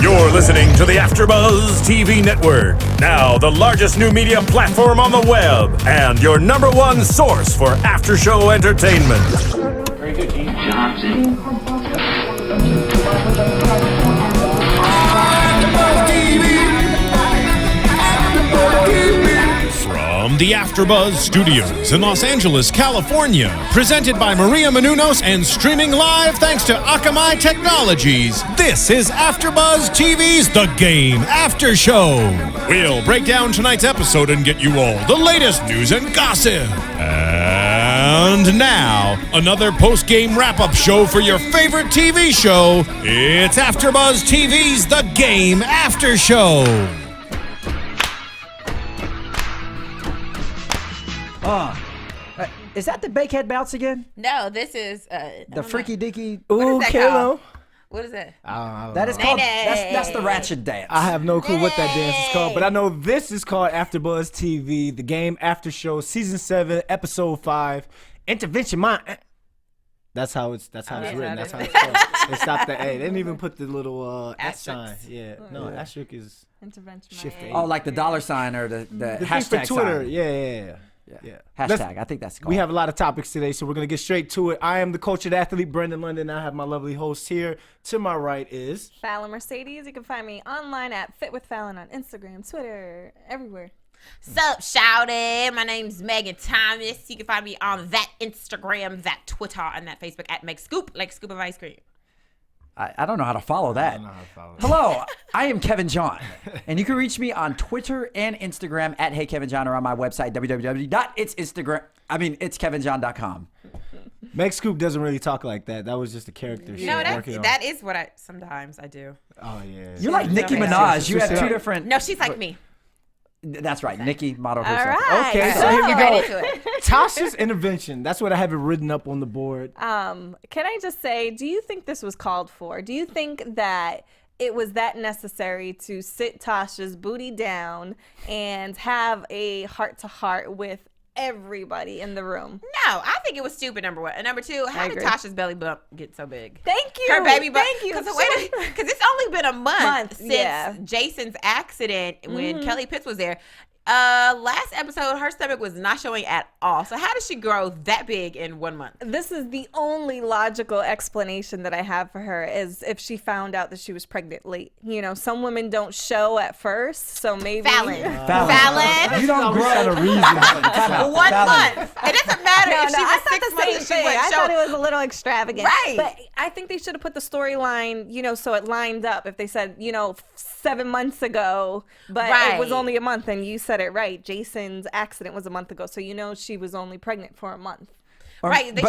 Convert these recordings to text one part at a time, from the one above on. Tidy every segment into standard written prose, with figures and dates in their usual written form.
You're listening to the AFTERBUZZ TV network, now the largest new media platform on the web, and your #1 source for after-show entertainment. Very good, Gene. Johnson. From the AFTERBUZZ Studios in Los Angeles, California, presented by Maria Menounos and streaming live thanks to Akamai Technologies, this is AFTERBUZZ TV's The Game After Show. We'll break down tonight's episode and get you all the latest news and gossip. And now, another post-game wrap-up show for your favorite TV show. It's AFTERBUZZ TV's The Game After Show. Is that the Bakehead bounce again? No, this is the freaky deaky. Ooh, Kilo. What is that? That is called. That's the ratchet dance. I have no clue what that dance is called, but I know this is called AFTERBUZZ TV, The Game After Show, Season 7, Episode 5, Intervention Mind. That's how it's written. That's how it's called. They stopped the A. They didn't even put the little S sign. Yeah, no, asterisk is intervention. Shift A. Oh, like the dollar sign or the hashtag thing for Twitter. sign. Yeah. Hashtag. I think that's called. We have a lot of topics today, so we're going to get straight to it. I am the cultured athlete, Brendan London. I have my lovely host here. To my right is Fallon Mercedes. You can find me online at Fit with Fallon on Instagram, Twitter, everywhere. Sup, shouty? My name's Megan Thomas. You can find me on that Instagram, that Twitter, and that Facebook at Meg Scoop, like scoop of ice cream. I don't know how to follow that. I don't know how to follow that. Hello, I am Kevin John, and you can reach me on Twitter and Instagram at Hey Kevin John, or on my website www.it'skevinjohn.com. Meg Scoop doesn't really talk like that. That was just a character. No, that is what I sometimes I do. Oh yeah. You're like Nicki Minaj. You have two different. No, she's like me. That's right, Nicki model All herself. right. Okay, so here we Right go. into it. Tasha's intervention. That's what I have it written up on the board. Can I just say, do you think this was called for? Do you think that it was that necessary to sit Tasha's booty down and have a heart-to-heart with everybody in the room? No, I think it was stupid, number one. And number two, how did agree. Tasha's belly bump get so big? Thank you. Her baby bump. Thank you. Because it's only been a month since Jason's accident when Kelly Pitts was there. Last episode, her stomach was not showing at all. So how did she grow that big in 1 month? This is the only logical explanation that I have for her, is if she found out that she was pregnant late. You know, some women don't show at first, so maybe. Fallon. You don't grow out of reason. 1 month. It doesn't matter if she was 6 months. She wouldn't I show. thought it was a little extravagant. Right. But I think they should have put the storyline, so it lined up. If they said, 7 months ago, but it was only a month, and you said it right. Jason's accident was a month ago, so she was only pregnant for a month. Right. They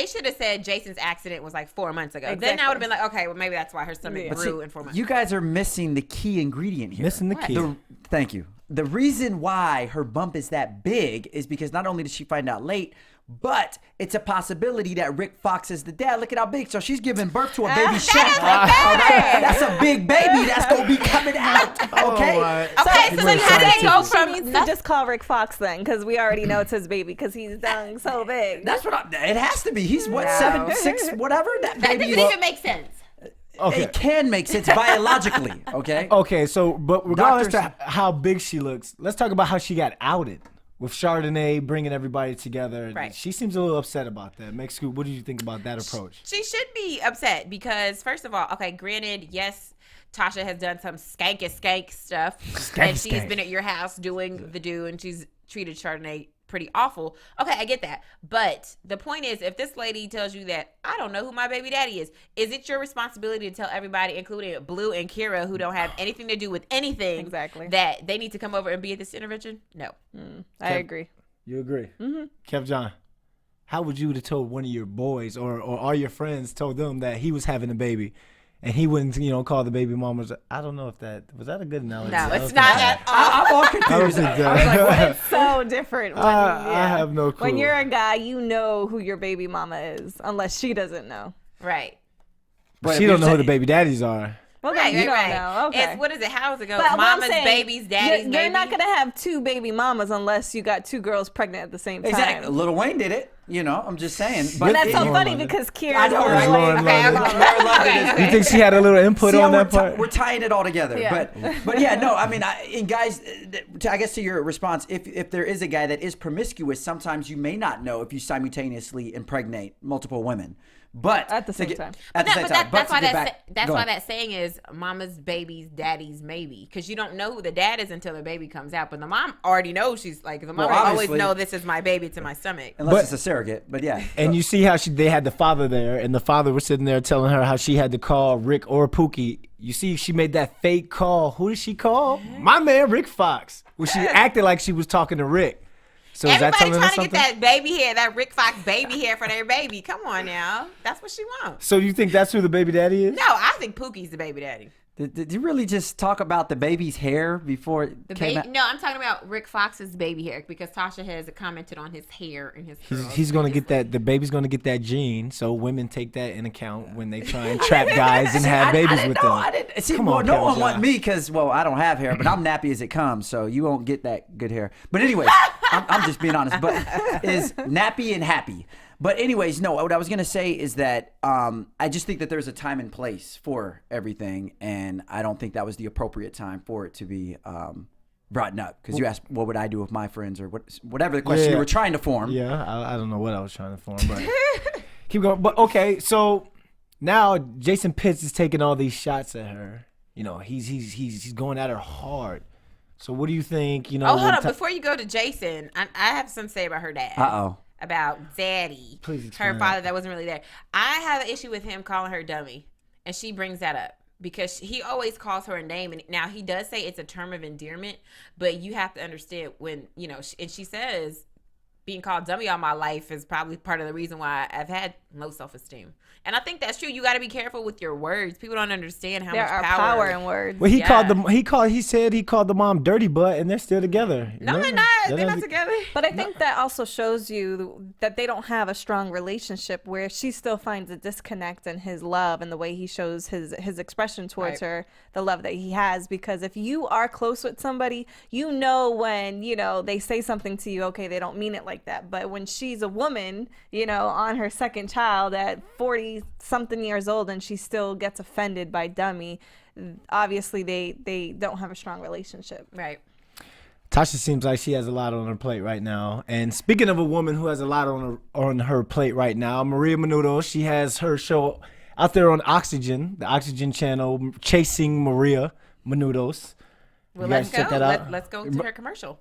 should have said Jason's accident was like 4 months ago. Exactly. Then I would have been like, okay, well maybe that's why her stomach grew in 4 months. You guys are missing the key ingredient here. Missing the key. Thank you. The reason why her bump is that big is because not only did she find out late, but it's a possibility that Rick Fox is the dad. Look at how big. So she's giving birth to a baby Shaq. That's a big baby that's going to be coming out. Okay? Okay, so then how did it go from She needs to just call Rick Fox then, because we already know it's his baby, because he's done so big. That's what it has to be. He's what, 7, 6, whatever? That That baby doesn't even make sense. Okay. It can make sense biologically, okay? Okay, so but regardless to how big she looks, let's talk about how she got outed with Chardonnay bringing everybody together. Right. She seems a little upset about that. Meg Scoop, what do you think about that approach? She should be upset because, first of all, okay, granted, yes, Tasha has done some skank stuff. And she's been at your house doing the do, and she's treated Chardonnay pretty awful. Okay, I get that. But the point is, if this lady tells you that, I don't know who my baby daddy is it your responsibility to tell everybody, including Bue and Keira, who don't have anything to do with anything, that they need to come over and be at this intervention? No. I agree. You agree? Mm-hmm. Kev John, how would you have told one of your boys or all your friends told them that he was having a baby? And he wouldn't, call the baby mamas. I don't know if was that a good analogy? No, it's not at all. I'm all confused. It's so different. When, I have no clue. When you're a guy, you know who your baby mama is, unless she doesn't know. Right. But she don't know who the baby daddies are. Well, Right, you right, don't know. Okay. It's, what is it? How does it go? But what I'm Mama's saying, babies, daddy's you're baby. not going to have two baby mamas unless you got two girls pregnant at the same time. Exactly. Lil Wayne did it. You know, I'm just saying. And But that's so Lauren funny London. because Keira. I know, right? Lauren London. You think she had a little input See on how that part? we're tying it all together. Yeah. But yeah, no, I mean, and guys, I guess to your response, if there is a guy that is promiscuous, sometimes you may not know if you simultaneously impregnate multiple women. But At the same time. At the same time. That's why to get back- that's go why ahead. that saying is mama's baby's daddy's maybe, because you don't know who the dad is until the baby comes out. But the mom already knows. She's like, the mom Well, will always obviously- know this is my baby to my stomach. Unless But- it's a surrogate, but yeah. And you see how they had the father there, and the father was sitting there telling her how she had to call Rick or Pookie. You see, she made that fake call. Who did she call? My man, Rick Fox. Well, she acted like she was talking to Rick. So is that Everybody telling her trying to something? get that baby hair, that Rick Fox baby hair for their baby. Come on now, that's what she wants. So you think that's who the baby daddy is? No, I think Pookie's the baby daddy. Did you really just talk about the baby's hair before it The came baby? out? No, I'm talking about Rick Fox's baby hair because Tasha has commented on his hair and his curls. He's gonna get that. The baby's gonna get that gene. So women take that in account when they try and trap guys and have babies I with didn't know. them. I didn't see. Come Well, on, no Kevin one John. want me because, well, I don't have hair, but I'm nappy as it comes, so you won't get that good hair. But anyways, I'm just being honest. But is nappy and happy. But anyways, no. What I was gonna say is that I just think that there's a time and place for everything, and I don't think that was the appropriate time for it to be brought up. Because you asked, what would I do with my friends, or whatever the question Yeah. you were trying to form. Yeah, I don't know what I was trying to form, but keep going. But okay, so now Jason Pitts is taking all these shots at her. You know, he's going at her hard. So what do you think? You know, Oh, hold when on. Before you go to Jason, I have something to say about her dad. Uh-oh. About daddy. Please explain her father that wasn't really there. I have an issue with him calling her dummy. And she brings that up because he always calls her a name. And now he does say it's a term of endearment, but you have to understand when, you know, and she says being called dummy all my life is probably part of the reason why I've had low self-esteem. And I think that's true. You got to be careful with your words. People don't understand how There much are power power in words. Well, he Yeah. said he called the mom dirty butt, and they're still together. No, Yeah. they're not. They're not together. But I think that also shows you that they don't have a strong relationship where she still finds a disconnect in his love and the way he shows his expression towards Right. her, the love that he has. Because if you are close with somebody, you know when, you know, they say something to you, okay, they don't mean it like that. But when she's a woman, you know, on her second child at 40-something years old and she still gets offended by dummy, obviously they don't have a strong relationship. Right. Tasha seems like she has a lot on her plate right now. And speaking of a woman who has a lot on her plate right now, Maria Menounos, she has her show out there on Oxygen, the Oxygen channel, Chasing Maria Menounos. Well, You let's guys check go. that out? Let's go to her commercial.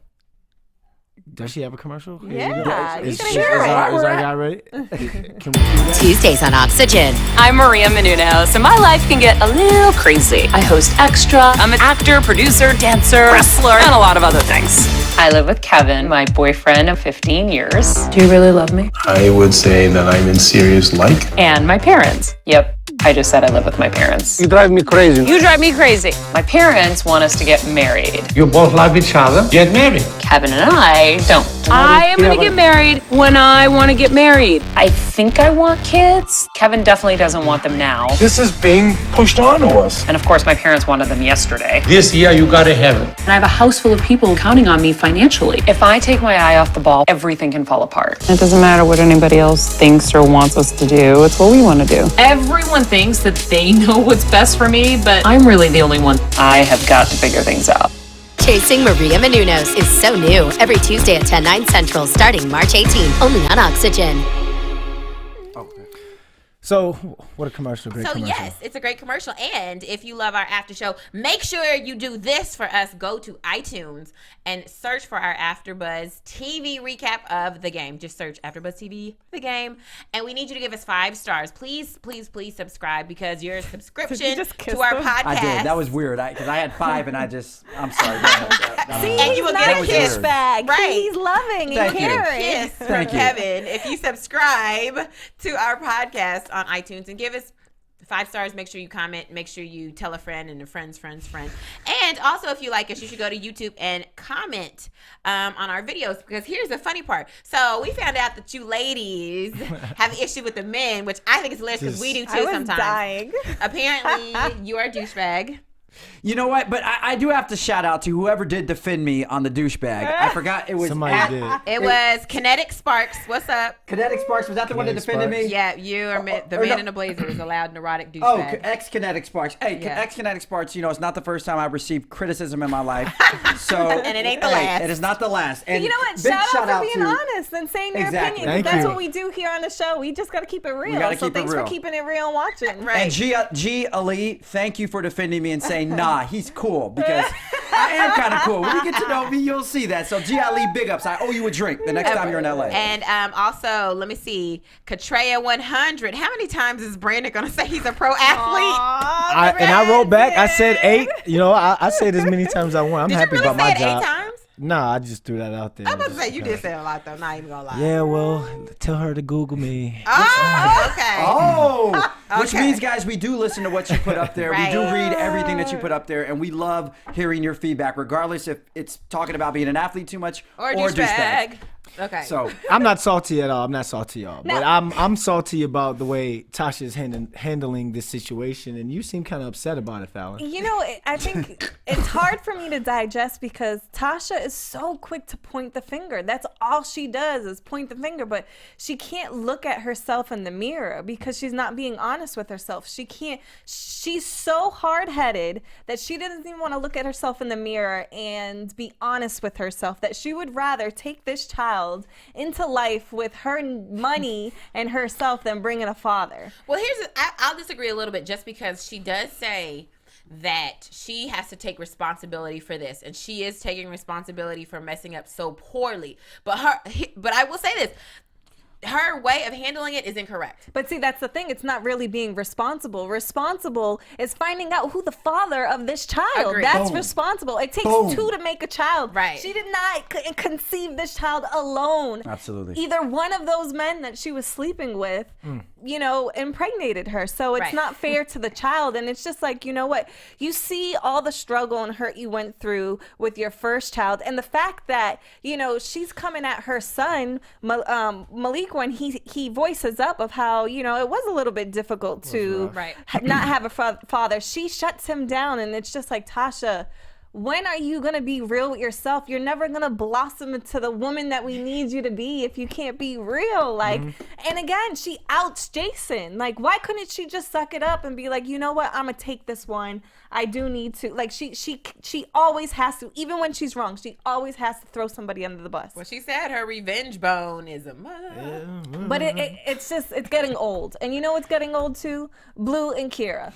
Does she have a commercial? Here Yeah, you go. you Is can is hear it. our guy ready? Can we do that? Tuesdays on Oxygen. I'm Maria Menounos, and my life can get a little crazy. I host Extra. I'm an actor, producer, dancer, wrestler, and a lot of other things. I live with Kevin, my boyfriend of 15 years. Do you really love me? I would say that I'm in serious like. And my parents. Yep, I just said I live with my parents. You drive me crazy. You drive me crazy. My parents want us to get married. You both love each other. Get married. Kevin and I don't. I am going to get married when I want to get married. I think I want kids. Kevin definitely doesn't want them now. This is being pushed on to us. And of course, my parents wanted them yesterday. This year you gotta have it. And I have a house full of people counting on me financially. If I take my eye off the ball, everything can fall apart. It doesn't matter what anybody else thinks or wants us to do. It's what we want to do. Everyone thinks that they know what's best for me, but I'm really the only one. I have got to figure things out. Chasing Maria Menounos is so new. Every Tuesday at 10, 9 Central, starting March 18th, only on Oxygen. So, what a commercial. Great So commercial. yes, it's a great commercial. And if you love our after show, make sure you do this for us. Go to iTunes and search for our AfterBuzz TV recap of The Game. Just search AfterBuzz TV The Game, and we need you to give us 5 stars. Please, please, please subscribe because your subscription just kiss to our them? podcast. I did. That was weird. Because I had 5 and I'm sorry. See, And he's you will not get a a kiss kiss. bag. Right. He's loving and Thank you. caring. Kiss from Thank you. Kevin if you subscribe to our podcast on iTunes and give us 5 stars. Make sure you comment. Make sure you tell a friend and a friend's friend's friend. And also, if you like us, you should go to YouTube and comment on our videos, because here's the funny part. So we found out that you ladies have an issue with the men, which I think is hilarious because we do too I was sometimes. dying. Apparently, you are a douchebag. You know what? But I do have to shout out to whoever did defend me on the douchebag. I forgot it was Somebody did. It was Kinetic Sparks. What's up? Kinetic Sparks. Was that the one that defended me? Yeah, you are the or man no. in the blazer is a loud neurotic Oh, douchebag. ex-Kinetic Sparks. Hey, Yeah. ex-Kinetic Sparks, you know, it's not the first time I've received criticism in my life. So, And it ain't the last. It is not the last. And You know what? big Shout out for being to- honest and saying their Exactly. opinion. Thank That's you. what we do here on the show. We just got to keep it real. gotta So keep it thanks real. for keeping it real and watching. Right. And G Ali, thank you for defending me and saying, nah, he's cool, because I am kind of cool. When you get to know me, you'll see that. So G Ali, big ups. I owe you a drink the next time you're in LA. And also, let me see, Katreya 100. How many times is Brandon gonna say he's a pro athlete? I wrote back. I said 8. You know, I say it as many times as I want. I'm Did happy you really about my say it job. 8 times? Nah, I just threw that out there. I'm about to say you did say a lot though. Not even gonna lie. Yeah, well, tell her to Google me. Oh, okay. Oh, which Okay. means, guys, we do listen to what you put up there. Right. We do read everything that you put up there, and we love hearing your feedback, regardless if it's talking about being an athlete too much Or douchebag. douchebag. Okay. So I'm not salty at all. I'm not salty at all. But I'm salty about the way Tasha is handling this situation, and you seem kind of upset about it, Fallon. You know, I think it's hard for me to digest because Tasha is so quick to point the finger. That's all she does is point the finger, but she can't look at herself in the mirror because she's not being honest with herself. She can't. She's so hard-headed that she doesn't even want to look at herself in the mirror and be honest with herself, that she would rather take this child into life with her money and herself than bringing a father. Well, I'll disagree a little bit just because she does say that she has to take responsibility for this, and she is taking responsibility for messing up so poorly. But I will say this. Her way of handling it is incorrect. But see, that's the thing. It's not really being responsible. Responsible is finding out who the father of this child. Agreed. That's Boom. responsible. It takes Boom. 2 to make a child. Right. She did not conceive this child alone. Absolutely. Either one of those men that she was sleeping with, you know, impregnated her. So it's Right. not fair to the child. And it's just like, you know what? You see all the struggle and hurt you went through with your first child. And the fact that, you know, she's coming at her son, Malik, when he voices up of how, you know, it was a little bit difficult to Right. not have a father. She shuts him down, and it's just like, Tasha, when are you going to be real with yourself? You're never going to blossom into the woman that we need you to be if you can't be real. Like, and again, she outs Jason. Like, why couldn't she just suck it up and be like, you know what? I'm going to take this one. I do need to. Like, she always has to, even when she's wrong, she always has to throw somebody under the bus. Well, she said her revenge bone is a mother. But it's getting old. And you know what's getting old too? Bue and Keira.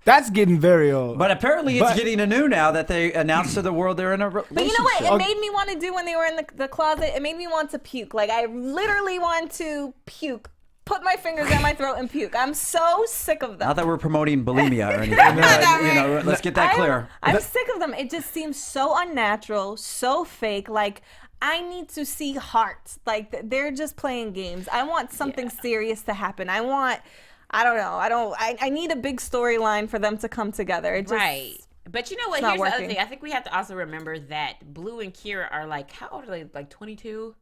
That's getting very old. But apparently it's getting anew now that they announced to the world they're in a relationship. But you know what? It made me want to do when they were in the closet. It made me want to puke. Like, I literally want to puke. Put my fingers down my throat and puke. I'm so sick of them. Not that we're promoting bulimia or anything. But, you know, let's get that clear. I'm sick of them. It just seems so unnatural, so fake. Like, I need to see hearts. Like, they're just playing games. I want something serious to happen. I don't know. I need a big storyline for them to come together. It just, Right. But you know what? It's not Here's the other working. thing. I think we have to also remember that Bue and Keira are like, how old are they? Like 22?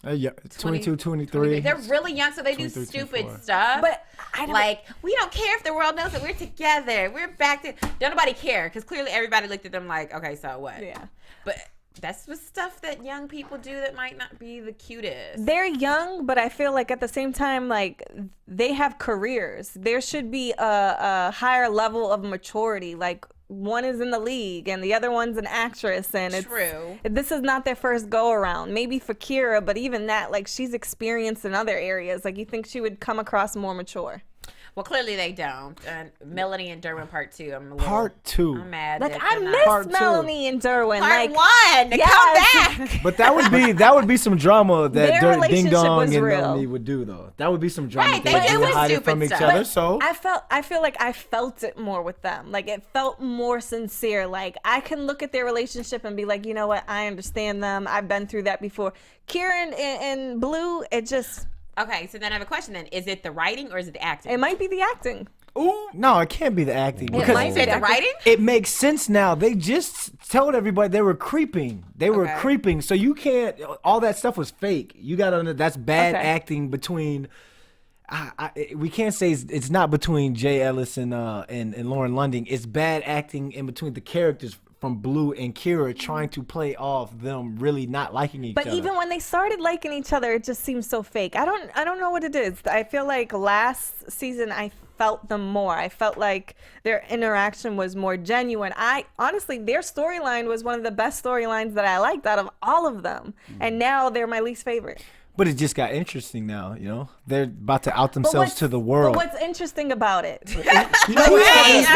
Yeah, 22, 23. They're really young, so they do 23, stupid 24. stuff. But I don't like, we don't care if the world knows that we're together. We're back to. Don't nobody care, because clearly everybody looked at them like, okay, so what? Yeah. But that's the stuff that young people do that might not be the cutest. They're young, but I feel like at the same time, like, they have careers. There should be a higher level of maturity. Like, one is in the league and the other one's an actress, and it's True. This is not their first go around. Maybe for Keira, but even that, like, she's experienced in other areas. Like, you think she would come across more mature. Well, clearly they don't. And Melanie and Derwin part 2. Part 2. I'm mad. Like, that I they're miss Part two. Melanie and Derwin. Part Like, 1. yes. Come back. But that would be some drama that Their Ding relationship Dong was and real. Melanie would do, though. That would be some drama. Right, they they would do do with hide it stupid from each stuff. other. So I feel like I felt it more with them. Like, it felt more sincere. Like, I can look at their relationship and be like, you know what? I understand them. I've been through that before. Kieran and Bue, it just, Okay, so then I have a question then. Is it the writing or is it the acting? it might be the acting. no, it can't be the acting It because might be Is it the writing? it makes sense now. They just told everybody they were creeping. They were Okay. creeping. So you can't. All that stuff was fake. You got to. That's bad Okay. acting between. we can't say it's not between Jay Ellis and Lauren London. It's bad acting in between the characters from Bue and Keira trying to play off them really not liking each other. But even when they started liking each other, it just seems so fake. I don't know what it is. I feel like last season I felt them more. I felt like their interaction was more genuine. Honestly, their storyline was one of the best storylines that I liked out of all of them. And now they're my least favorite. But it just got interesting now, you know? They're about to out themselves to the world. But what's interesting about it? You know what's funny?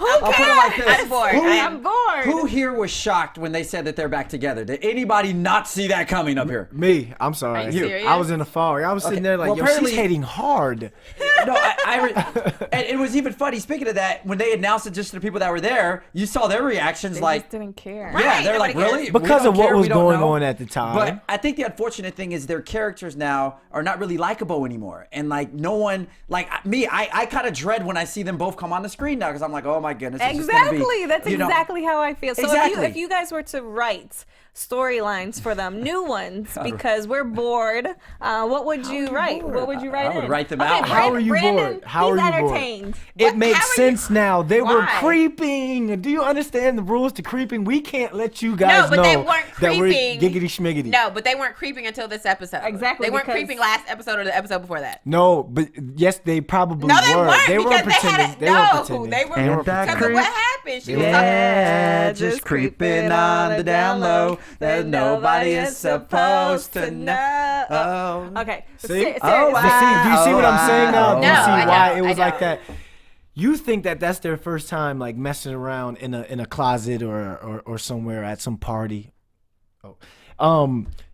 I'll put it like this. I'm bored. I'm bored. Who here was shocked when they said that they're back together? Did anybody not see that coming up here? Me. I'm sorry. Are you serious? I was in the fog. I was sitting there like, yo, she's hating hard. No, and it was even funny. Speaking of that, when they announced it just to the people that were there, you saw their reactions. They like, just didn't care. yeah, they're like, really? Because of what was going on at the time. But I think the unfortunate thing is their characters now are not really likable anymore. And like no one, like me, I kind of dread when I see them both come on the screen now because I'm like, oh my goodness. Exactly. That's exactly how I feel. So Exactly. if you guys were to write storylines for them, new ones, because we're bored, what would you write? What would you write I would in? write them Okay, out. How are you Brandon, bored? How he's are you entertained. bored? It makes sense now. They were Why? creeping. Do you understand the rules to creeping? We can't let you guys No, but know they weren't that we're creeping. giggity schmiggity. No, but they weren't creeping until this episode. Exactly, They weren't because- creeping last episode or the episode before that. No, but yes, they probably No, they were. weren't They because weren't pretending. they had They weren't pretending. they were They weren't that because of pretending. what happened. She was Yeah, just creeping on the down low that nobody is supposed to know. Okay. See? Oh, But see, do you see what I'm saying now? Do you No, see I why don't. it was I like don't. that? You think that that's their first time like messing around in a closet or somewhere at some party? Oh,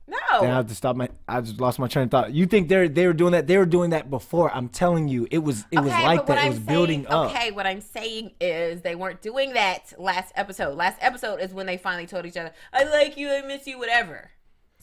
No. then I have to stop I just lost my train of thought. You think they were doing that? They were doing that before. I'm telling you, it was like that. It was building up. Okay, what I'm saying is they weren't doing that last episode. Last episode is when they finally told each other, "I like you, I miss you, whatever."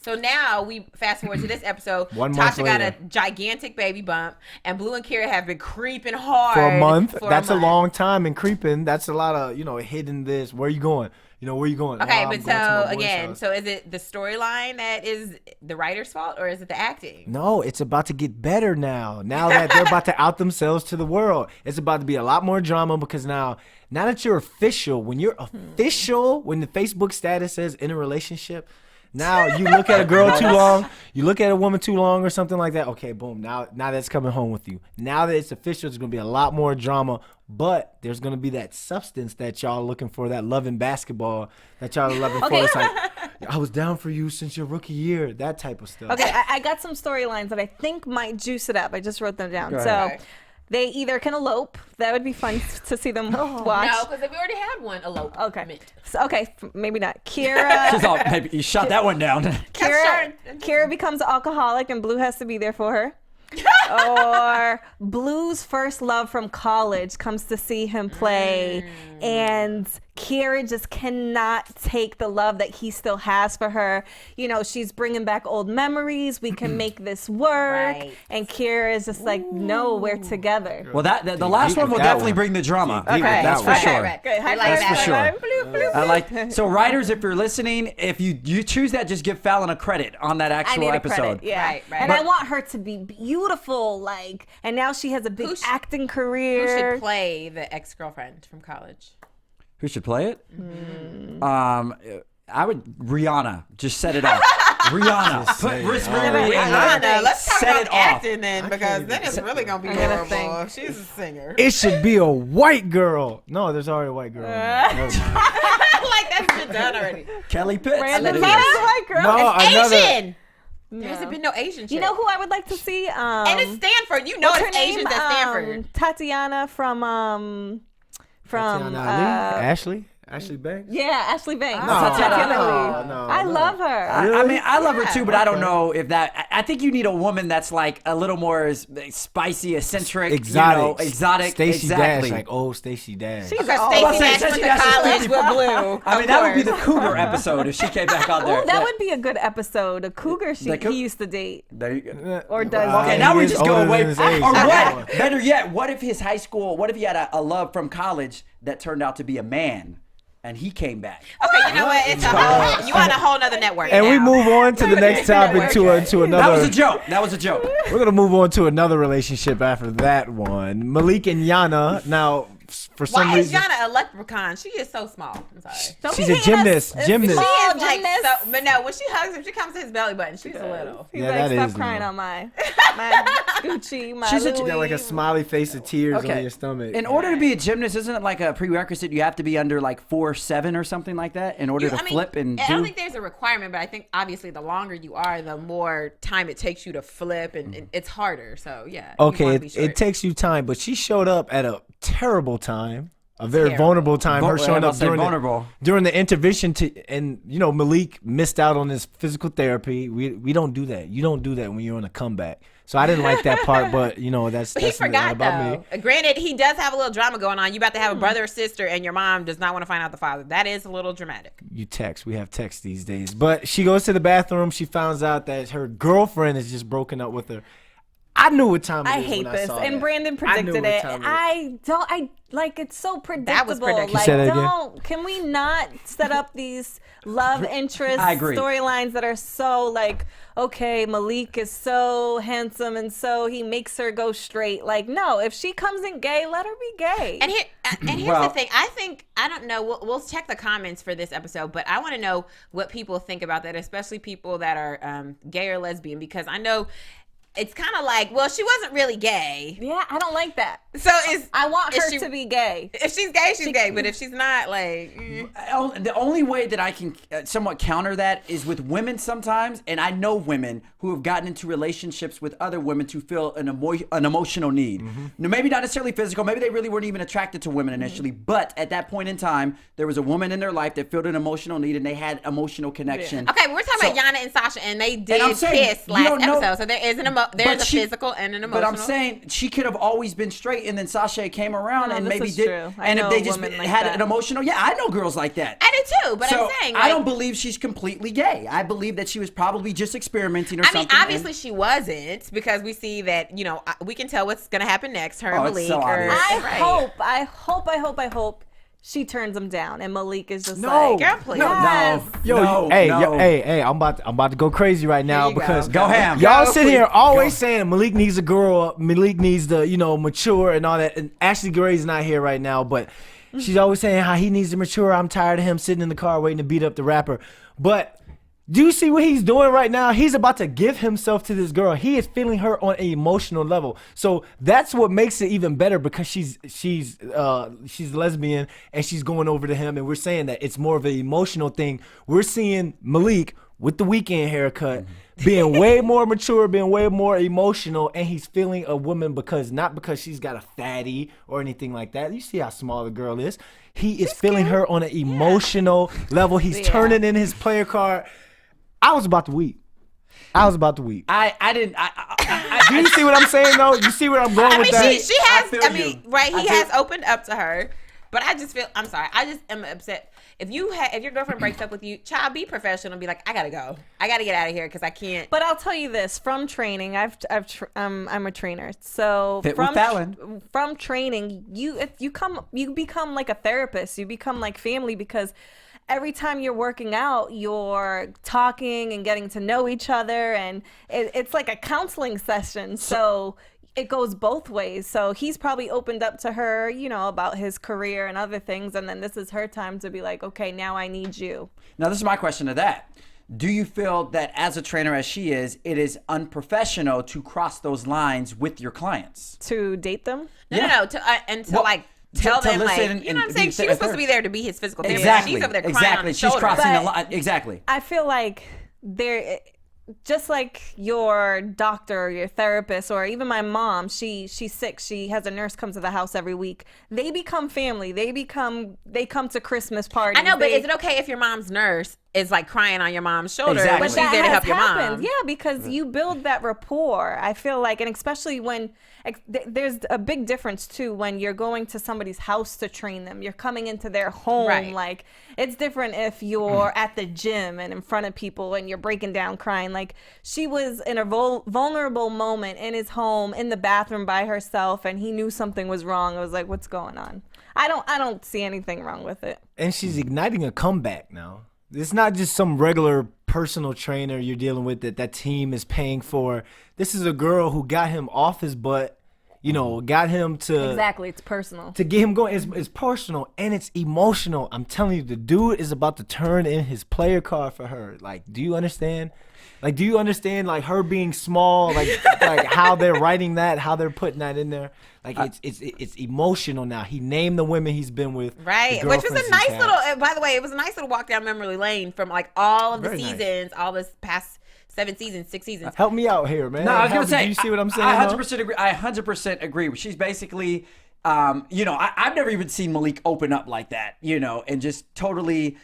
So now we fast forward to this episode. 1 month Tasha got a later. gigantic baby bump, and Bue and Keira have been creeping hard For a month. for That's a month. long time in creeping. That's a lot of hidden this. Where you going? Where you going? Okay, "Oh, I'm but going to my so boy's again, house." so is it the storyline that is the writer's fault, or is it the acting? No, it's about to get better now. Now that they're about to out themselves to the world, it's about to be a lot more drama because now that you're official, when you're official, when the Facebook status says in a relationship, now you look at a girl too long, you look at a woman too long or something like that. Okay, boom. Now that's coming home with you. Now that it's official, there's gonna be a lot more drama, but there's gonna be that substance that y'all looking for, that love in basketball that y'all are loving for. It's like, I was down for you since your rookie year, that type of stuff. Okay, I got some storylines that I think might juice it up. I just wrote them down. Go So ahead. they either can elope. That would be fun to see them watch. No, because we already had one elopement. Okay. So, maybe not. Keira. She's all, maybe you shot that one down. Keira becomes an alcoholic and Bue has to be there for her. Or Blue's first love from college comes to see him play, and Keira just cannot take the love that he still has for her. She's bringing back old memories. We can make this work. Right. And Keira is just like, no, we're together. Well, the last one will definitely bring the drama. Okay. That's for sure. Right. Good. High That's five, for high sure. five. Bloop, bloop, I bloop. like so writers, if you're listening, if you choose that, just give Fallon a credit on that I actual need a episode. credit, yeah. Right. And I want her to be beautiful, and now she has a big acting Who career. should play the ex-girlfriend from college? Who should play it? I would Rihanna. Just set it off. Rihanna. Put Rosemary in Rihanna, there. let's talk Set about it off. acting then, because then it's really gonna be gonna horrible. think. She's a singer. It should be a white girl. No, there's already a white girl. Like that's been done already. Kelly Pitts. Brandon Let it Fox, is. white girl. No, another. Asian. There hasn't been no Asian shit. You know who I would like to see? And it's Stanford. You know what's it's her name? Asians at Stanford. Tatiana from Tatiana Ali? Ashley Banks? yeah, Ashley Banks. No, Tatiana no, Ali. no, I no. love her. I mean, I love her too, but I don't know if that. I think you need a woman that's like a little more spicy, eccentric, Exotic. exotic. Stacey exactly. Dash, like old Stacey Dash. She's Because all- I was Stacey saying, Dash went Stacey to Dash is college 50. with Blue. I mean, that would be the Cougar episode if she came back out there. Ooh, that would be a good episode. A cougar The he used to date. There you go. Or does Okay, he? now we is just go older away. than his age. Or Come what? on. Better yet, what if his high school? What if he had a love from college that turned out to be a man? and he came back. Okay, you know what? It's you on a whole nother network. And now. we move on to the next topic to another. That was a joke. That was a joke. We're gonna move on to another relationship after that one. Malik and Yana. Now, for some Why is reason, Yana a leprechaun? She is so small. I'm sorry. she's a gymnast. She is like gymnast. so, but no, when she hugs him, she comes to his belly button. She's a little. He's Yeah, like, that stop is crying little. on my Gucci, my She's a- Louis. you got like a smiley face of tears on Okay. your stomach. In order to be a gymnast, isn't it like a prerequisite? You have to be under like 4'7" or something like that in order to flip and I do. don't think there's a requirement, but I think obviously the longer you are, the more time it takes you to flip, and it's harder. So yeah. you Okay, wanna be short. it takes you time, but she showed up at a terrible time. A very Terrible. vulnerable time. Her Vul- showing I up said vulnerable. during the intervention and Malik missed out on his physical therapy. We don't do that. You don't do that when you're on a comeback. So I didn't like that part, but that's But he not forgot about though. Granted, he does have a little drama going on. You about to have a brother or sister, and your mom does not want to find out the father. That is a little dramatic. me. You text. We have text these days. But she goes to the bathroom. She finds out that her girlfriend has just broken up with her. I knew what time it I is hate when this, saw and that. Brandon I knew predicted what it. time I like it's so predictable. predictable. Like, Say that again. can we not set up these love interest I agree. storylines that are so like, okay, Malik is so handsome and so he makes her go straight. Like, no, if she comes in gay, let her be gay. And here's Well- the thing. I don't know. We'll check the comments for this episode, but I want to know what people think about that, especially people that are gay or lesbian, because I know. It's kind of like, well, she wasn't really gay. Yeah, I don't like that. So I want her to be gay. If she's gay, she's gay. But if she's not, like, The only way that I can somewhat counter that is with women sometimes, and I know women who have gotten into relationships with other women to feel an emotional need. Now, maybe not necessarily physical, maybe they really weren't even attracted to women initially, but at that point in time, there was a woman in their life that felt an emotional need and they had emotional connection. okay, we're talking So- about Yana and Sasha, and they did I'm saying, kiss you last don't know- episode. So there is there's But a she- physical and an emotional. But I'm saying she could have always been straight, and then Sasha came around No, and this maybe is did. true. I And know if they a just woman like had that. an emotional, yeah, I know girls like that. I do too, but So I'm saying, I like, don't believe she's completely gay. I believe that she was probably just experimenting or I mean, something. obviously she wasn't, because we see that, we can tell what's going to happen next. Her and Oh, it's Malik. so obvious. I hope she turns him down and Malik is just No. like, Girl, please. yes. Hey, I'm about to go crazy right now you go. because Go ham. y'all Go, sit please. here always saying Malik needs to grow up, Malik needs to mature and all that. And Ashley Gray's not here right now, but she's always saying how he needs to mature. I'm tired of him sitting in the car waiting to beat up the rapper. But do you see what he's doing right now? He's about to give himself to this girl. He is feeling her on an emotional level. So that's what makes it even better, because she's lesbian and she's going over to him, and we're saying that it's more of an emotional thing. We're seeing Malik with the weekend haircut being way more mature, being way more emotional, and he's feeling a woman not because she's got a fatty or anything like that. You see how small the girl is. He is feeling her on an emotional level. He's turning in his player card. I was about to weep. I didn't. Do you see what I'm saying though? You see where I'm going I with mean, that? she has, feel I mean, you. right, he I has opened up to her, but I just feel, I'm sorry, I just am upset. If your girlfriend breaks up with you, child, be professional and be like, I gotta go. I gotta get out of here because I can't. But I'll tell you this, from training, I'm a trainer. So Fit with Fallon. from training, you become like a therapist. You become like family, because every time you're working out, you're talking and getting to know each other, and it's like a counseling session. So it goes both ways. So he's probably opened up to her, about his career and other things, and then this is her time to be like, okay, now I need you. Now, this is my question to that. Do you feel that as a trainer as she is, it is unprofessional to cross those lines with your clients? To date them? No. Tell to them, listen like, and- you know what I'm and saying? be She was supposed to be there to be his physical therapist. Exactly. She's over there crying on his She's shoulder. crossing the But- line. Exactly. I feel like just like your doctor or your therapist, or even my mom, she's sick. She has a nurse come to the house every week. They become family. They come to Christmas parties. I know, but is it okay if your mom's nurse is like crying on your mom's shoulder, Exactly. but But she's that there to has help your happened. mom. Yeah, because you build that rapport. I feel like, and especially when there's a big difference too when you're going to somebody's house to train them. You're coming into their home. Right. Like it's different if you're at the gym and in front of people and you're breaking down crying. Like she was in a vulnerable moment in his home in the bathroom by herself, and he knew something was wrong. I was like, what's going on? I don't see anything wrong with it. And she's igniting a comeback now. It's not just some regular personal trainer you're dealing with that team is paying for. This is a girl who got him off his butt, got him to... Exactly, it's personal. To get him going. It's personal and it's emotional. I'm telling you, the dude is about to turn in his player card for her. Like, do you understand? Like, do you understand, like, her being small, like how they're writing that, how they're putting that in there? Like, it's emotional now. He named the women he's been with. Right, which was a nice little, by the way, it was a nice little walk down memory lane from, like, all of the Very nice. seasons, all this past 7 seasons, 6 seasons. Help me out here, man. No, I was gonna say. Do you see what I'm saying? I 100% agree. I 100% agree. She's basically, I've never even seen Malik open up like that, and just totally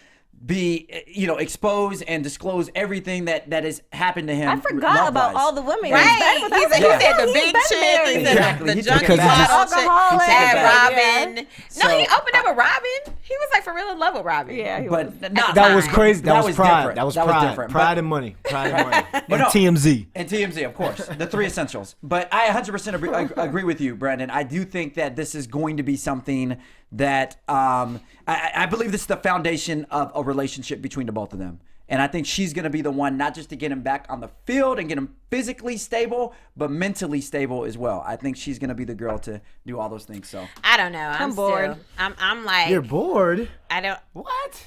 be, expose and disclose everything that has happened to him. I forgot about all the women. Right. He said the big chick, Exactly. the He junkie took it back. bottle chick, Alcoholic. Robin. Yeah. No, he opened up with Robin. He was like for real in love with Robin. Yeah, he was. But not That was crazy. That was pride. different. That was pride. different. Pride and money. Pride and money. But And no. TMZ. And TMZ, of course, the 3 essentials. But I 100% agree with you, Brandon. I do think that this is going to be something that I believe this is the foundation of a relationship between the both of them. And I think she's going to be the one, not just to get him back on the field and get him physically stable, but mentally stable as well. I think she's going to be the girl to do all those things. So I don't know. I'm bored. I'm like, You're bored? I don't. What?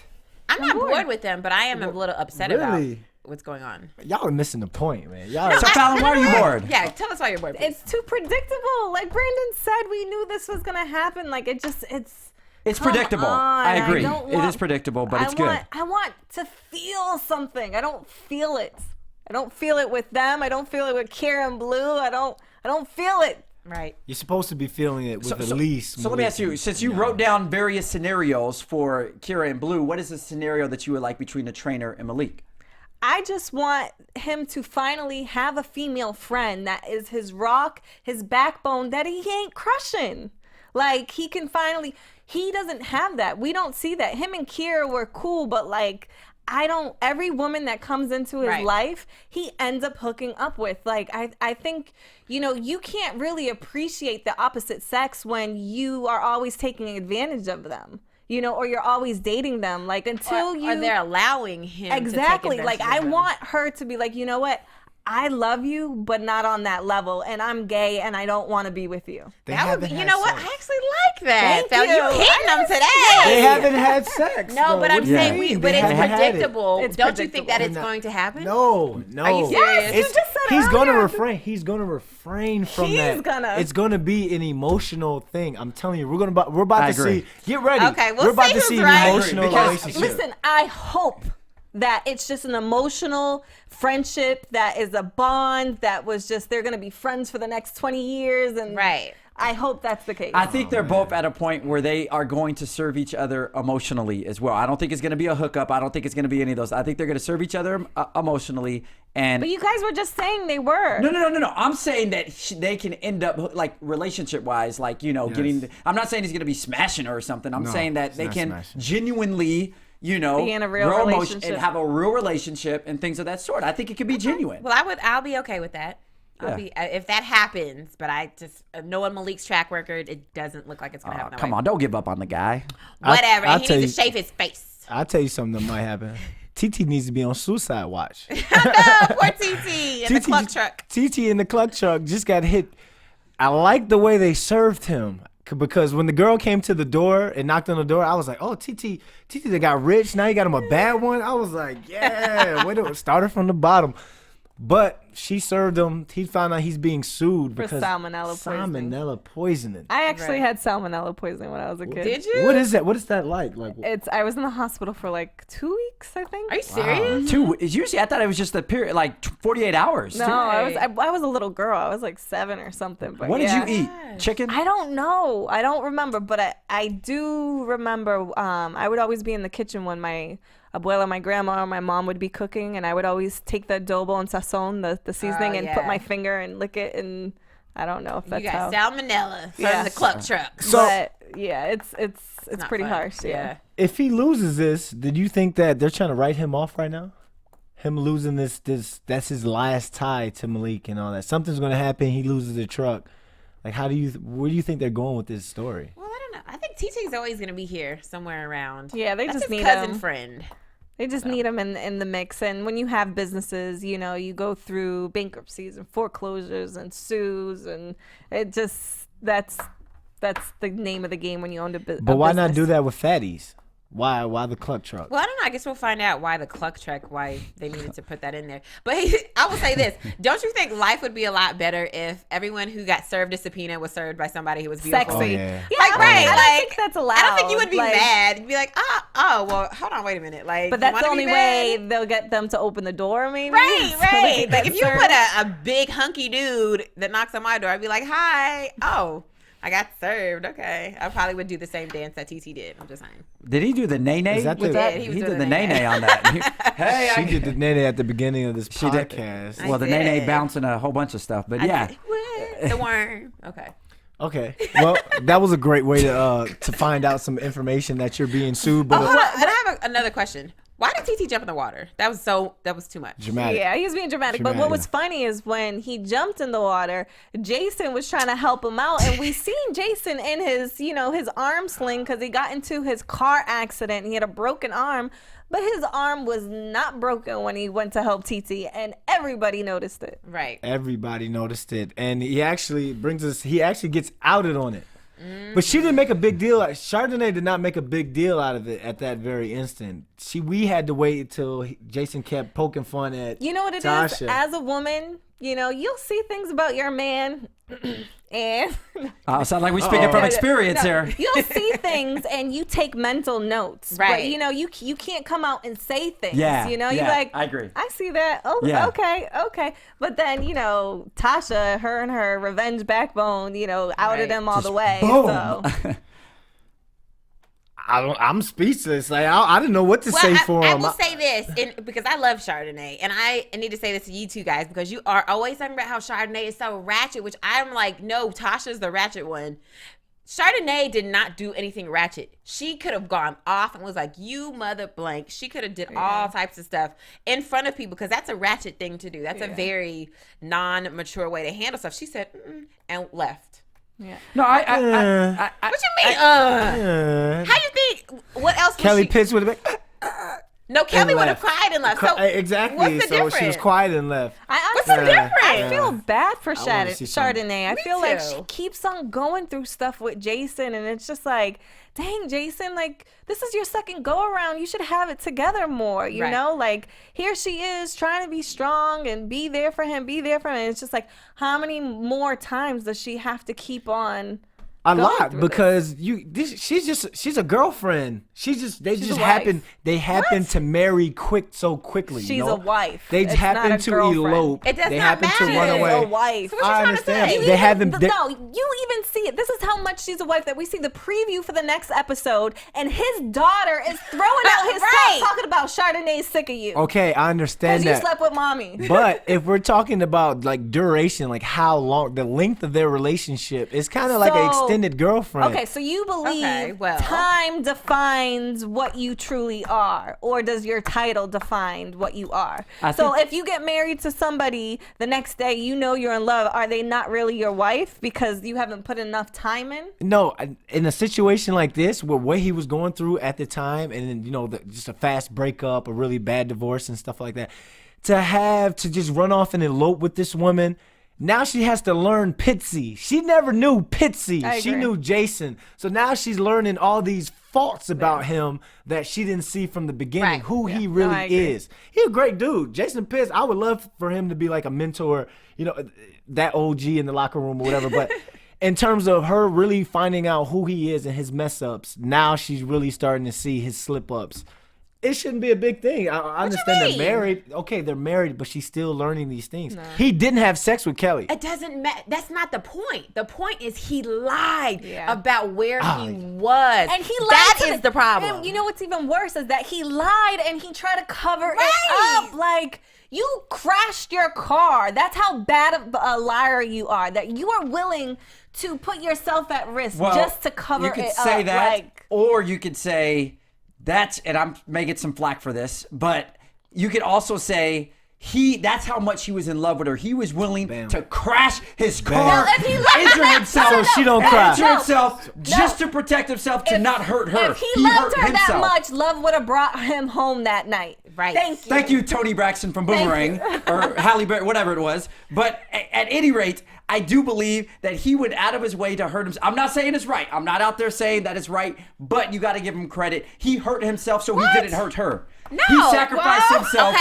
I'm not bored with them, but I am a little upset about Really? what's going on. Y'all are missing the point, man. Y'all. So Fallon, why are you bored? Yeah, tell us why you're bored. please. It's too predictable. Like Brandon said, we knew this was gonna happen. Like It's come predictable. on. I agree. don't It want- is predictable, but it's good. I want to feel something. I don't feel it. I don't feel it with them. I don't feel it with Keira and Blue. I don't feel it. Right. You're supposed to be feeling it with Elise. So let me ask you, since you wrote down various scenarios for Keira and Blue, what is the scenario that you would like between the trainer and Malik? I just want him to finally have a female friend that is his rock, his backbone, that he ain't crushing. Like, he can finally, he doesn't have that. We don't see that. Him and Keira were cool, but like, every woman that comes into his life, he ends up hooking up with. Like, I think, you can't really appreciate the opposite sex when you are always taking advantage of them. Or you're always dating them. Like, until or they're allowing him exactly. to take Like, advantage I of want her to be like, you know what? I love you, but not on that level. And I'm gay, and I don't want to be with you. That would be, you know what? I actually like that. Thank So you. you hitting them today. They haven't had sex. No, though. but What I'm do you saying, mean? but They it's haven't had it. predictable. It's Don't you think that it's They're not- going to happen? No. Are you serious? You just said it He's gonna earlier. refrain. He's gonna refrain from He's that. gonna. It's gonna be an emotional thing. I'm telling you, we're about I to agree. see. Get ready. Okay, we'll we're about see to who's see right. an emotional Because- relationship. Listen, I hope that it's just an emotional friendship that is a bond that was just, they're going to be friends for the next 20 years. And Right. I hope that's the case. I think they're both at a point where they are going to serve each other emotionally as well. I don't think it's going to be a hookup. I don't think it's going to be any of those. I think they're going to serve each other emotionally. And But you guys were just saying they were. No. I'm saying that they can end up like relationship wise, like, getting. I'm not saying he's going to be smashing her or something. I'm saying that it's they not can smashing. genuinely, Be in a real grow emotion relationship. and have a real relationship and things of that sort. I think it could be genuine. Well, I'll be okay with that. I'll be if that happens, but I just knowing Malik's track record, it doesn't look like it's gonna happen. that Come way. on, don't give up on the guy. Whatever. I'll He tell needs to you- shave his face. I'll tell you something that might happen. Titi needs to be on suicide watch. No, poor Titi in the cluck truck. Titi in the cluck truck just got hit. I like the way they served him because when the girl came to the door and knocked on the door, I was like, oh, Titi that got rich. Now you got him a bad one. I was like, yeah, wait a start her from the bottom. But she served him. He found out he's being sued For because salmonella poisoning. salmonella poisoning. I actually had salmonella poisoning when I was a kid. Did you? What is that? What is that like? Like I was in the hospital for like 2 weeks, I think. Are you serious? Usually, I thought it was just a period, like 48 hours. No, I was a little girl. I was like 7 or something. But What yeah. did you eat? Chicken? I don't know. I don't remember, but I do remember I would always be in the kitchen when my abuela, my grandma, or my mom would be cooking, and I would always take the adobo and sazon, the seasoning, and put my finger and lick it, and I don't know if that's you got how. salmonella from the cluck truck. So, but yeah, it's pretty fun. harsh. Yeah. If he loses this, did you think that they're trying to write him off right now? Him losing this that's his last tie to Malik and all that. Something's gonna happen. He loses the truck. Like, where do you think they're going with this story? Well, I don't know. I think Titi's always gonna be here somewhere around. Yeah, they That's just his need cousin him. friend. They just need them in the mix. And when you have businesses, you know, you go through bankruptcies and foreclosures and sues, and it just that's the name of the game when you own a business. But why not do that with fatties? Why the cluck truck? Well, I don't know. I guess we'll find out why the cluck truck, why they needed to put that in there. But I will say this. Don't you think life would be a lot better if everyone who got served a subpoena was served by somebody who was beautiful? Sexy. Yeah. Right. I don't think that's allowed. I don't think you would be mad. You'd be like, well, hold on, wait a minute. Like, But that's the only way mad? they'll get them to open the door, maybe. Right, So they right. can Like, get if you served. put a big hunky dude that knocks on my door, I'd be like, hi. Oh, I got served. Okay. I probably would do the same dance that Titi did. I'm just saying. Did he do the nay-nay Is that with the- that? Yeah, He he was did doing the the nay-nay on that. Hey, She did the nene at the beginning of this She did. podcast. Well, the did. nay-nay bouncing a whole bunch of stuff, but yeah. What? The worm. Okay. Okay. Well, that was a great way to find out some information that you're being sued. But Hold on. And I have another question. Why did Titi jump in the water? That was too much. dramatic. Yeah, he was being dramatic. But what was funny is when he jumped in the water, Jason was trying to help him out, and we seen Jason in his, his arm sling because he got into his car accident. He had a broken arm, but his arm was not broken when he went to help Titi, and everybody noticed it. Right. Everybody noticed it, and he actually gets outed on it. But she didn't make a big deal. Chardonnay did not make a big deal out of it at that very instant. We had to wait till Jason kept poking fun at You know what it is? Tasha. As a woman, you'll see things about your man, and Sound like we speaking from experience here. you'll see things and you take mental notes. Right. But you can't come out and say things. Yeah, You're yeah, like, I agree. I see that. Oh, Yeah. okay. But then, Tasha, her and her revenge backbone, outed him all the way. boom. So I'm speechless. Like I didn't know what to say for I him. will say this, because I love Chardonnay, and I need to say this to you two guys, because you are always talking about how Chardonnay is so ratchet, which I'm like, no, Tasha's the ratchet one. Chardonnay did not do anything ratchet. She could have gone off and was like, you mother blank. She could have did all types of stuff in front of people, because that's a ratchet thing to do. That's a very non-mature way to handle stuff. She said, and left. No, What you mean? How you think? What else? Kelly was she? Pitts would have been. No, Kelly would have left. cried and left. So Exactly. What's the So difference? she was quiet and left. What's the difference? I feel bad for wanna see some- Chardonnay. I Me feel like too. she keeps on going through stuff with Jason, and it's just like, dang, Jason, like, this is your second go around. You should have it together more, you Right. know? Like, here she is trying to be strong and be there for him. And it's just like, how many more times does she have to keep on? A going lot, through because she's a girlfriend. They a wife. happen to marry so quickly. She's a wife. They It's happen not a to girlfriend. elope. It does they not happen to matter. run She's away. a wife. So what you I trying to understand. say? They haven't. No, you even see it. This is how much she's a wife that we see the preview for the next episode, and his daughter is throwing out his Right. stuff talking about Chardonnay's sick of you. Okay, I understand Because you that. slept with mommy. But if we're talking about like duration, like how long, the length of their relationship, it's kind of like an So- extended girlfriend. Okay, so you believe Okay, well. time defines what you truly are, or does your title define what you are? So think- if you get married to somebody the next day, you're in love, are they not really your wife because you haven't put enough time in? No, in a situation like this, where what he was going through at the time, and then just a fast breakup, a really bad divorce, and stuff like that, to just run off and elope with this woman. Now she has to learn Pitsy. She never knew Pitsy. I She agree. knew Jason. So now she's learning all these faults about him that she didn't see from the beginning, Right. who he I really agree. is. He's a great dude. Jason Pitts, I would love for him to be like a mentor, that OG in the locker room or whatever. But in terms of her really finding out who he is and his mess ups, now she's really starting to see his slip ups. It shouldn't be a big thing. I understand they're married. Okay, they're married, but she's still learning these things. No. He didn't have sex with Kelly. It doesn't matter. That's not the point. The point is he lied about where he was. And he lied. That is the problem. And you know what's even worse is that he lied and he tried to cover it up. Like, you crashed your car. That's how bad of a liar you are. That you are willing to put yourself at risk just to cover it up. You could say that, or you could say... and I may get some flack for this, but you could also say that's how much he was in love with her. He was willing to crash his car, injure himself, so she don't cry. Injure himself just to protect himself, to not hurt her. If he loved her that much, love would have brought him home that night. Right. Thank you, Tony Braxton from Boomerang, or Halle Berry, whatever it was. But at any rate, I do believe that he went out of his way to hurt himself. I'm not saying it's right. I'm not out there saying that it's right, but you got to give him credit. He hurt himself so he didn't hurt her. No. He sacrificed himself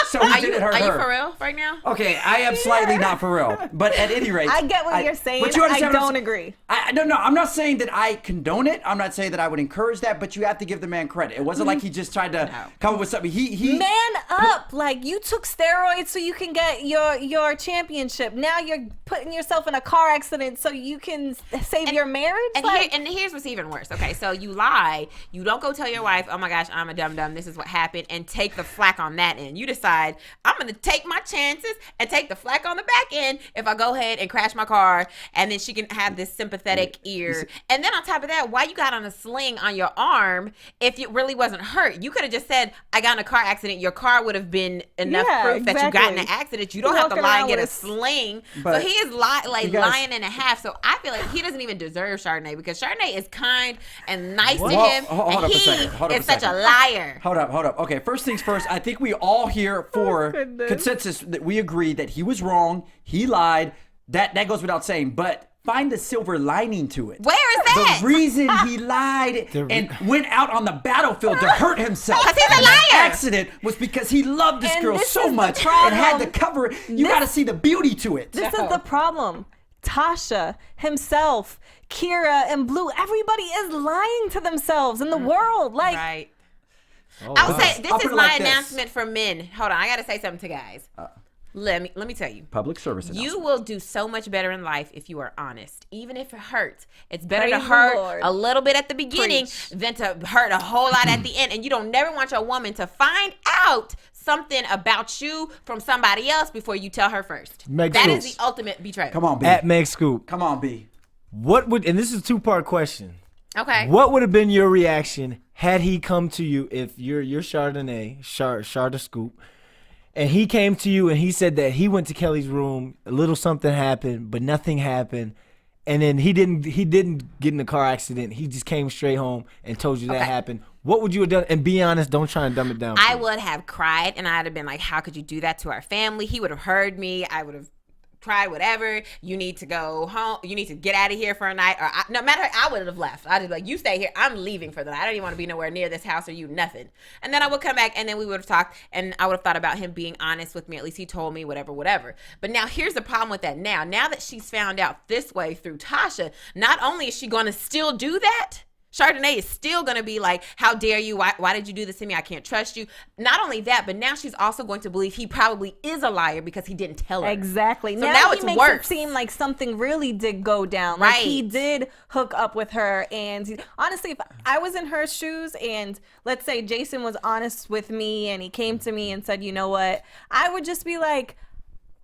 so he didn't hurt her. Are you for real right now? Okay, I am slightly not for real. But at any rate. I get what you're saying. But you I don't agree. No, I'm not saying that I condone it. I'm not saying that I would encourage that, but you have to give the man credit. It wasn't like he just tried to come up with something. He man up. Like, you took steroids so you can get your championship. Now you're putting yourself in a car accident so you can save your marriage. And here's what's even worse. Okay, so you lie. You don't go tell your wife, oh my gosh, I'm a dum-dum. This is what happened. And take the flack on that end. You decide, I'm going to take my chances and take the flack on the back end if I go ahead and crash my car, and then she can have this sympathetic ear. And then on top of that, why you got on a sling on your arm if it really wasn't hurt? You could have just said, I got in a car accident. Your car would have been enough proof that you got in an accident. You don't have to lie and get a sling. So he is lying and a half. So I feel like he doesn't even deserve Chardonnay, because Chardonnay is kind and nice to him. Hold and he is such a liar. Hold up. Okay, first things first, I think we all here for consensus that we agree that he was wrong, he lied. That goes without saying, but find the silver lining to it. Where is that? The reason he lied and went out on the battlefield to hurt himself, because he's a liar, accident, was because he loved this girl so much and had to cover it. You got to see the beauty to it. This is the problem. Tasha, himself, Keira, and Blue, everybody is lying to themselves in the world. Like, right. I would say this is my announcement for men. Hold on, I gotta say something to guys. Let me tell you. Public service announcement. You will do so much better in life if you are honest, even if it hurts. It's better to hurt a little bit at the beginning than to hurt a whole lot at the end. And you don't never want your woman to find out something about you from somebody else before you tell her first. That is the ultimate betrayal. Come on, B. At Meg Scoop. Come on, B. What would, and this is a two-part question. Okay. What would have been your reaction had he come to you, if you're Chardonnay, Chardonnay Scoop, and he came to you and he said that he went to Kelly's room, a little something happened, but nothing happened, and then he didn't get in a car accident. He just came straight home and told you that happened. What would you have done? And be honest, don't try and dumb it down. I would have cried, and I'd have been like, how could you do that to our family? He would have heard me. I would have tried whatever. You need to go home. You need to get out of here for a night. Or no matter, I would have left. I'd be like, you stay here. I'm leaving for the night. I don't even want to be nowhere near this house or you, nothing. And then I would come back, and then we would have talked, and I would have thought about him being honest with me. At least he told me whatever. But now here's the problem with that. Now that she's found out this way through Tasha, not only is she going to still do that, Chardonnay is still going to be like, how dare you? Why did you do this to me? I can't trust you. Not only that, but now she's also going to believe he probably is a liar because he didn't tell her. Exactly. So now it's worse. It seem like something really did go down. Like, he did hook up with her. And honestly, if I was in her shoes and let's say Jason was honest with me and he came to me and said, you know what? I would just be like,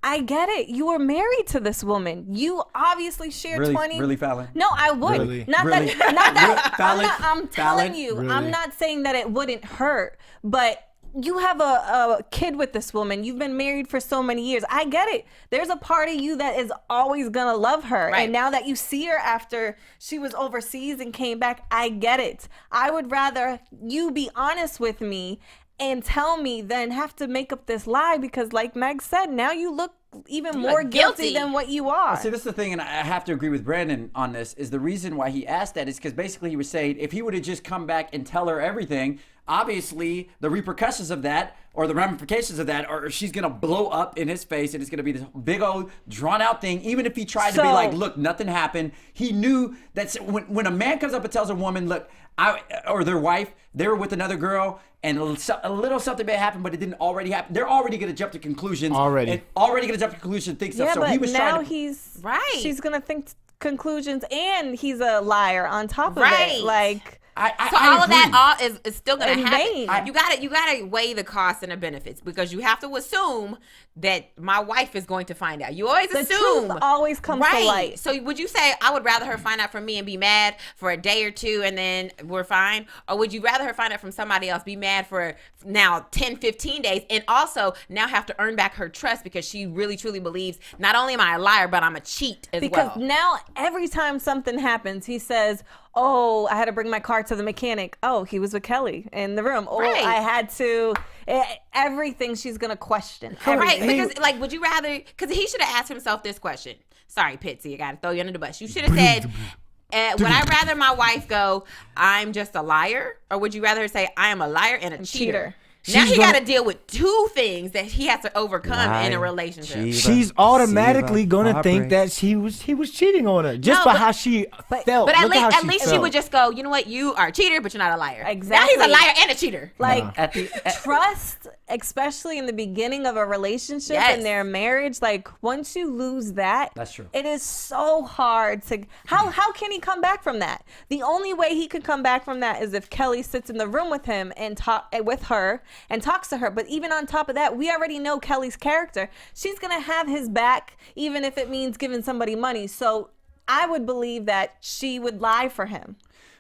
I get it. You were married to this woman. You obviously shared 20. Really, Fallon? No, I would. Really? Not that. Fallon? I'm telling you. Really? I'm not saying that it wouldn't hurt, but you have a kid with this woman. You've been married for so many years. I get it. There's a part of you that is always gonna love her. Right. And now that you see her after she was overseas and came back, I get it. I would rather you be honest with me and tell me than have to make up this lie, because like Meg said, now you look even more guilty than what you are. See, this is the thing, and I have to agree with Brandon on this, is the reason why he asked that is because basically he was saying if he would have just come back and tell her everything, obviously the repercussions of that or the ramifications of that are she's gonna blow up in his face, and it's gonna be this big old drawn out thing. Even if he tried to be like, look, nothing happened, he knew that when a man comes up and tells a woman, look, or their wife, they were with another girl and a little something may happen, but it didn't already happen, they're already gonna jump to conclusions. Already gonna jump to conclusions, think stuff. So but he was now trying to, he's right. She's gonna think conclusions, and he's a liar on top of it. Like. So all of that is still going to vain. happen. You gotta weigh the costs and the benefits, because you have to assume that my wife is going to find out. You always assume. Truth always comes to light. So would you say I would rather her find out from me and be mad for a day or two and then we're fine? Or would you rather her find out from somebody else, be mad for now 10, 15 days, and also now have to earn back her trust because she really truly believes not only am I a liar, but I'm a cheat as well? Because now every time something happens, he says, oh, I had to bring my car to the mechanic. Oh, he was with Kelly in the room. Oh, I had to. Everything she's going to question. Right. Because, like, would you rather. Because he should have asked himself this question. Sorry, Pitsy, I got to throw you under the bus. You should have said, would I rather my wife go, I'm just a liar? Or would you rather her say, I am a liar and a cheater? Now he got to deal with two things that he has to overcome in a relationship. She's automatically gonna think that he was cheating on her just by how she felt. But at least she would just go, you know what, you are a cheater, but you're not a liar. Exactly. Now he's a liar and a cheater. Like trust, especially in the beginning of a relationship and their marriage. Like once you lose that, that's true. It is so hard to. How can he come back from that? The only way he could come back from that is if Kelly sits in the room with him and talks to her. But even on top of that, we already know Kelly's character. She's gonna have his back, even if it means giving somebody money. So I would believe that she would lie for him.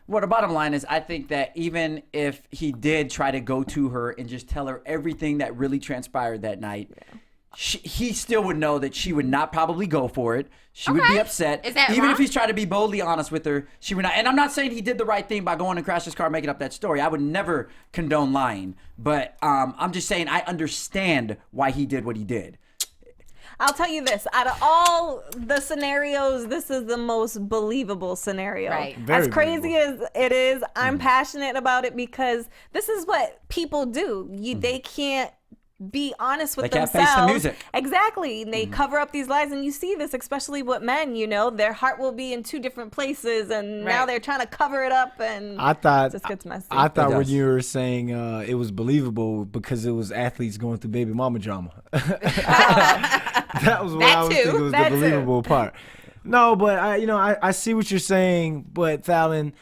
Well, the bottom line is, I think that even if he did try to go to her and just tell her everything that really transpired that night, he still would know that she would not probably go for it. She would be upset. Is that even wrong? if he's trying to be boldly honest with her, she would not. And I'm not saying he did the right thing by going and crashing his car, making up that story. I would never condone lying. But I'm just saying I understand why he did what he did. I'll tell you this, out of all the scenarios, this is the most believable scenario. Right. As crazy as it is, I'm passionate about it because this is what people do. They can't be honest with themselves. They can't face the music. Exactly. And they cover up these lies, and you see this especially with men, their heart will be in two different places, and now they're trying to cover it up, and it just gets messy. I thought when you were saying it was believable because it was athletes going through baby mama drama. That was what I was thinking was the believable part. No, but I see what you're saying, but Fallon,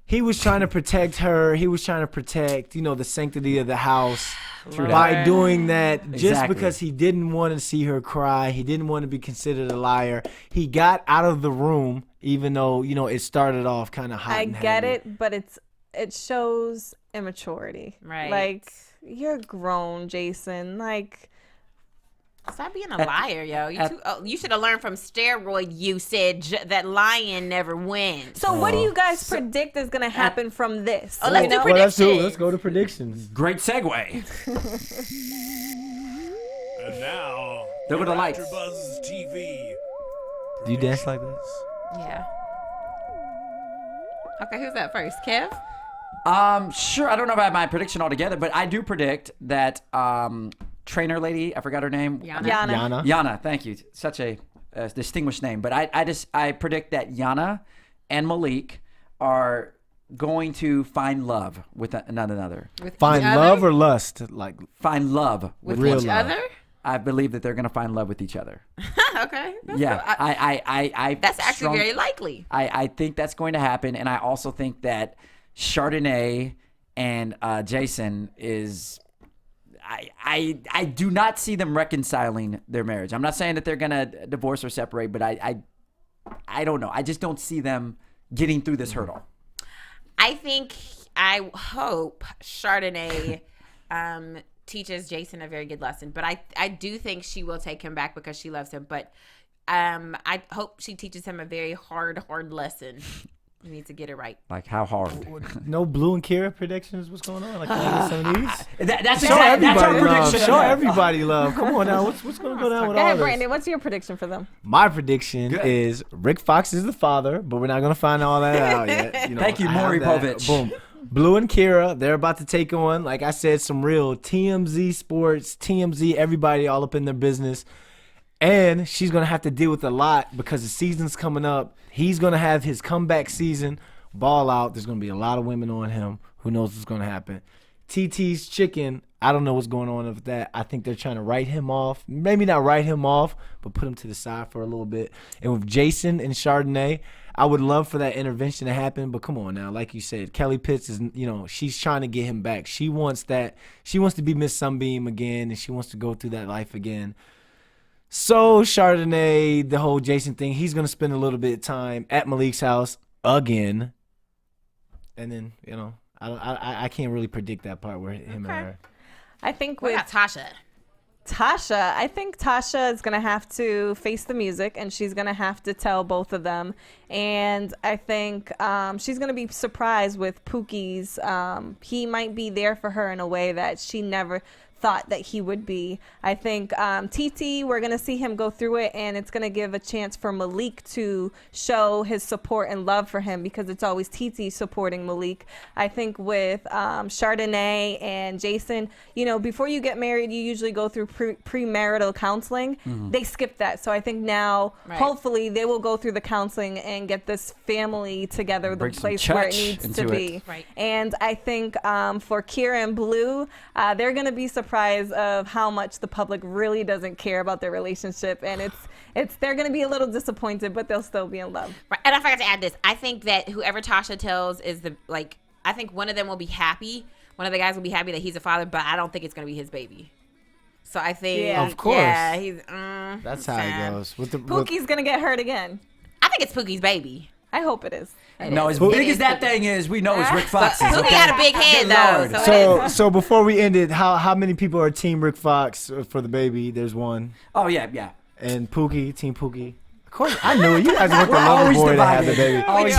he was trying to protect her. He was trying to protect, the sanctity of the house by doing that just because he didn't want to see her cry. He didn't want to be considered a liar. He got out of the room, even though, it started off kind of hot. I get it, but it shows immaturity. Right. Like, you're grown, Jason. Like, stop being a liar, yo. You should have learned from steroid usage that lying never wins. So what do you guys predict is going to happen from this? Let's do predictions. Let's go to predictions. Great segue. And now, there were the lights. AfterBuzz TV. Do you dance like this? Yeah. Okay, who's that first? Kev? Sure. I don't know about my prediction altogether, but I do predict that trainer lady, I forgot her name. Yana. Thank you. Such a distinguished name. But I predict that Yana and Malik are going to find love with another. Find love or lust? Find love with each other? I believe that they're going to find love with each other. Okay. That's that's actually very likely. I think that's going to happen. And I also think that Chardonnay and Jason is... I do not see them reconciling their marriage. I'm not saying that they're going to divorce or separate, but I don't know. I just don't see them getting through this hurdle. I hope Chardonnay teaches Jason a very good lesson, but I do think she will take him back because she loves him, but I hope she teaches him a very hard lesson. He needs to get it right. Like how hard? No Bue and Keira predictions? What's going on? Like some of these? That's our prediction. Show everybody love. Come on now. What's going to go down with all this? Brandon, what's your prediction for them? My prediction is Rick Fox is the father, but we're not going to find all that out yet. Thank you, Maury-Hardrict. Boom. Bue and Keira, they're about to take on, like I said, some real TMZ sports, TMZ, everybody all up in their business. And she's going to have to deal with a lot because the season's coming up. He's going to have his comeback season, ball out. There's going to be a lot of women on him. Who knows what's going to happen? Titi's chicken, I don't know what's going on with that. I think they're trying to write him off. Maybe not write him off, but put him to the side for a little bit. And with Jason and Chardonnay, I would love for that intervention to happen, but come on now. Like you said, Kelly Pitts is, she's trying to get him back. She wants that. She wants to be Miss Sunbeam again, and she wants to go through that life again. So Chardonnay, the whole Jason thing, he's going to spend a little bit of time at Malik's house again. And then, I can't really predict that part where him and her. I think What with about Tasha? I think Tasha is going to have to face the music, and she's going to have to tell both of them. And I think she's going to be surprised with Pookie's. He might be there for her in a way that she never thought that he would be. I think Titi, we're going to see him go through it, and it's going to give a chance for Malik to show his support and love for him because it's always Titi supporting Malik. I think with Chardonnay and Jason, before you get married, you usually go through premarital counseling. They skip that. So I think now, hopefully, they will go through the counseling and get this family together, the place where it needs to be. Right. And I think for Keira and Bue, they're going to be surprised of how much the public really doesn't care about their relationship, and they're going to be a little disappointed, but they'll still be in love. Right. And I forgot to add this. I think that whoever Tasha tells is I think one of them will be happy. One of the guys will be happy that he's a father, but I don't think it's going to be his baby. So I think, of course, he's. That's how it goes. Pookie's going to get hurt again. I think it's Pookie's baby. I hope it is. As big as that thing is, we know it's Rick Fox's. Pookie got a big head, though. So before we end it, how many people are Team Rick Fox for the baby? There's one. Oh, yeah. And Pookie, Team Pookie. Of course, I know you guys want the lover boy to have the baby. Always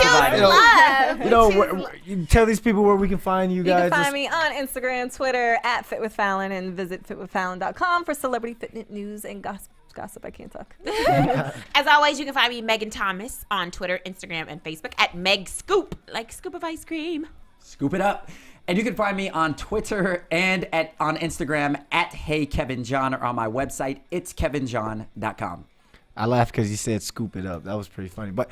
You tell these people where we can find you guys. You can find me on Instagram, Twitter, @FitWithFallon, and visit fitwithfallon.com for celebrity fitness news and gossip. I can't talk. As always, you can find me, Megan Thomas, on Twitter, Instagram, and Facebook @MegScoop, like scoop of ice cream. Scoop it up. And you can find me on Twitter and on Instagram @HeyKevinJohn, or on my website, itskevinjohn.com. I laughed because you said scoop it up. That was pretty funny. But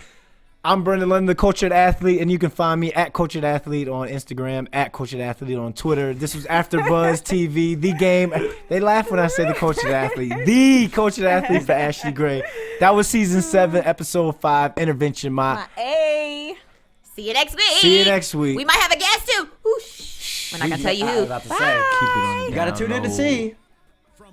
I'm Brendan London, the Cultured Athlete, and you can find me @Cultured Athlete on Instagram, @Cultured Athlete on Twitter. This was AfterBuzz TV, The Game. They laugh when I say the Cultured Athlete. The Cultured Athlete for Ashley Gray. That was Season 7, Episode 5, Intervention. My A. See you next week. See you next week. We might have a guest, too. Whoosh. We're not going to tell you who. I was about to say. Keep it on the You got to tune in to see.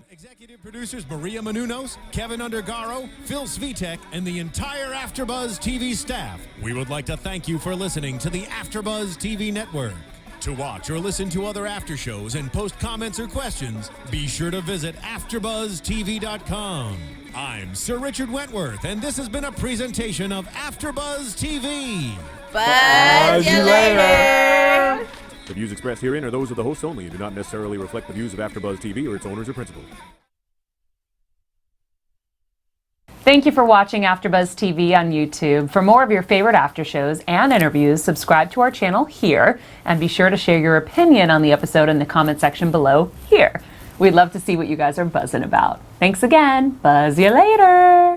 Executive producers Maria Menounos, Kevin Undergaro, Phil Svitek, and the entire AfterBuzz TV staff, we would like to thank you for listening to the AfterBuzz TV network. To watch or listen to other after shows and post comments or questions, be sure to visit AfterBuzzTV.com. I'm Sir Richard Wentworth, and this has been a presentation of AfterBuzz TV. Buzz you later. The views expressed herein are those of the hosts only and do not necessarily reflect the views of AfterBuzz TV or its owners or principals. Thank you for watching AfterBuzz TV on YouTube. For more of your favorite after shows and interviews, subscribe to our channel here, and be sure to share your opinion on the episode in the comment section below here. We'd love to see what you guys are buzzing about. Thanks again. Buzz you later.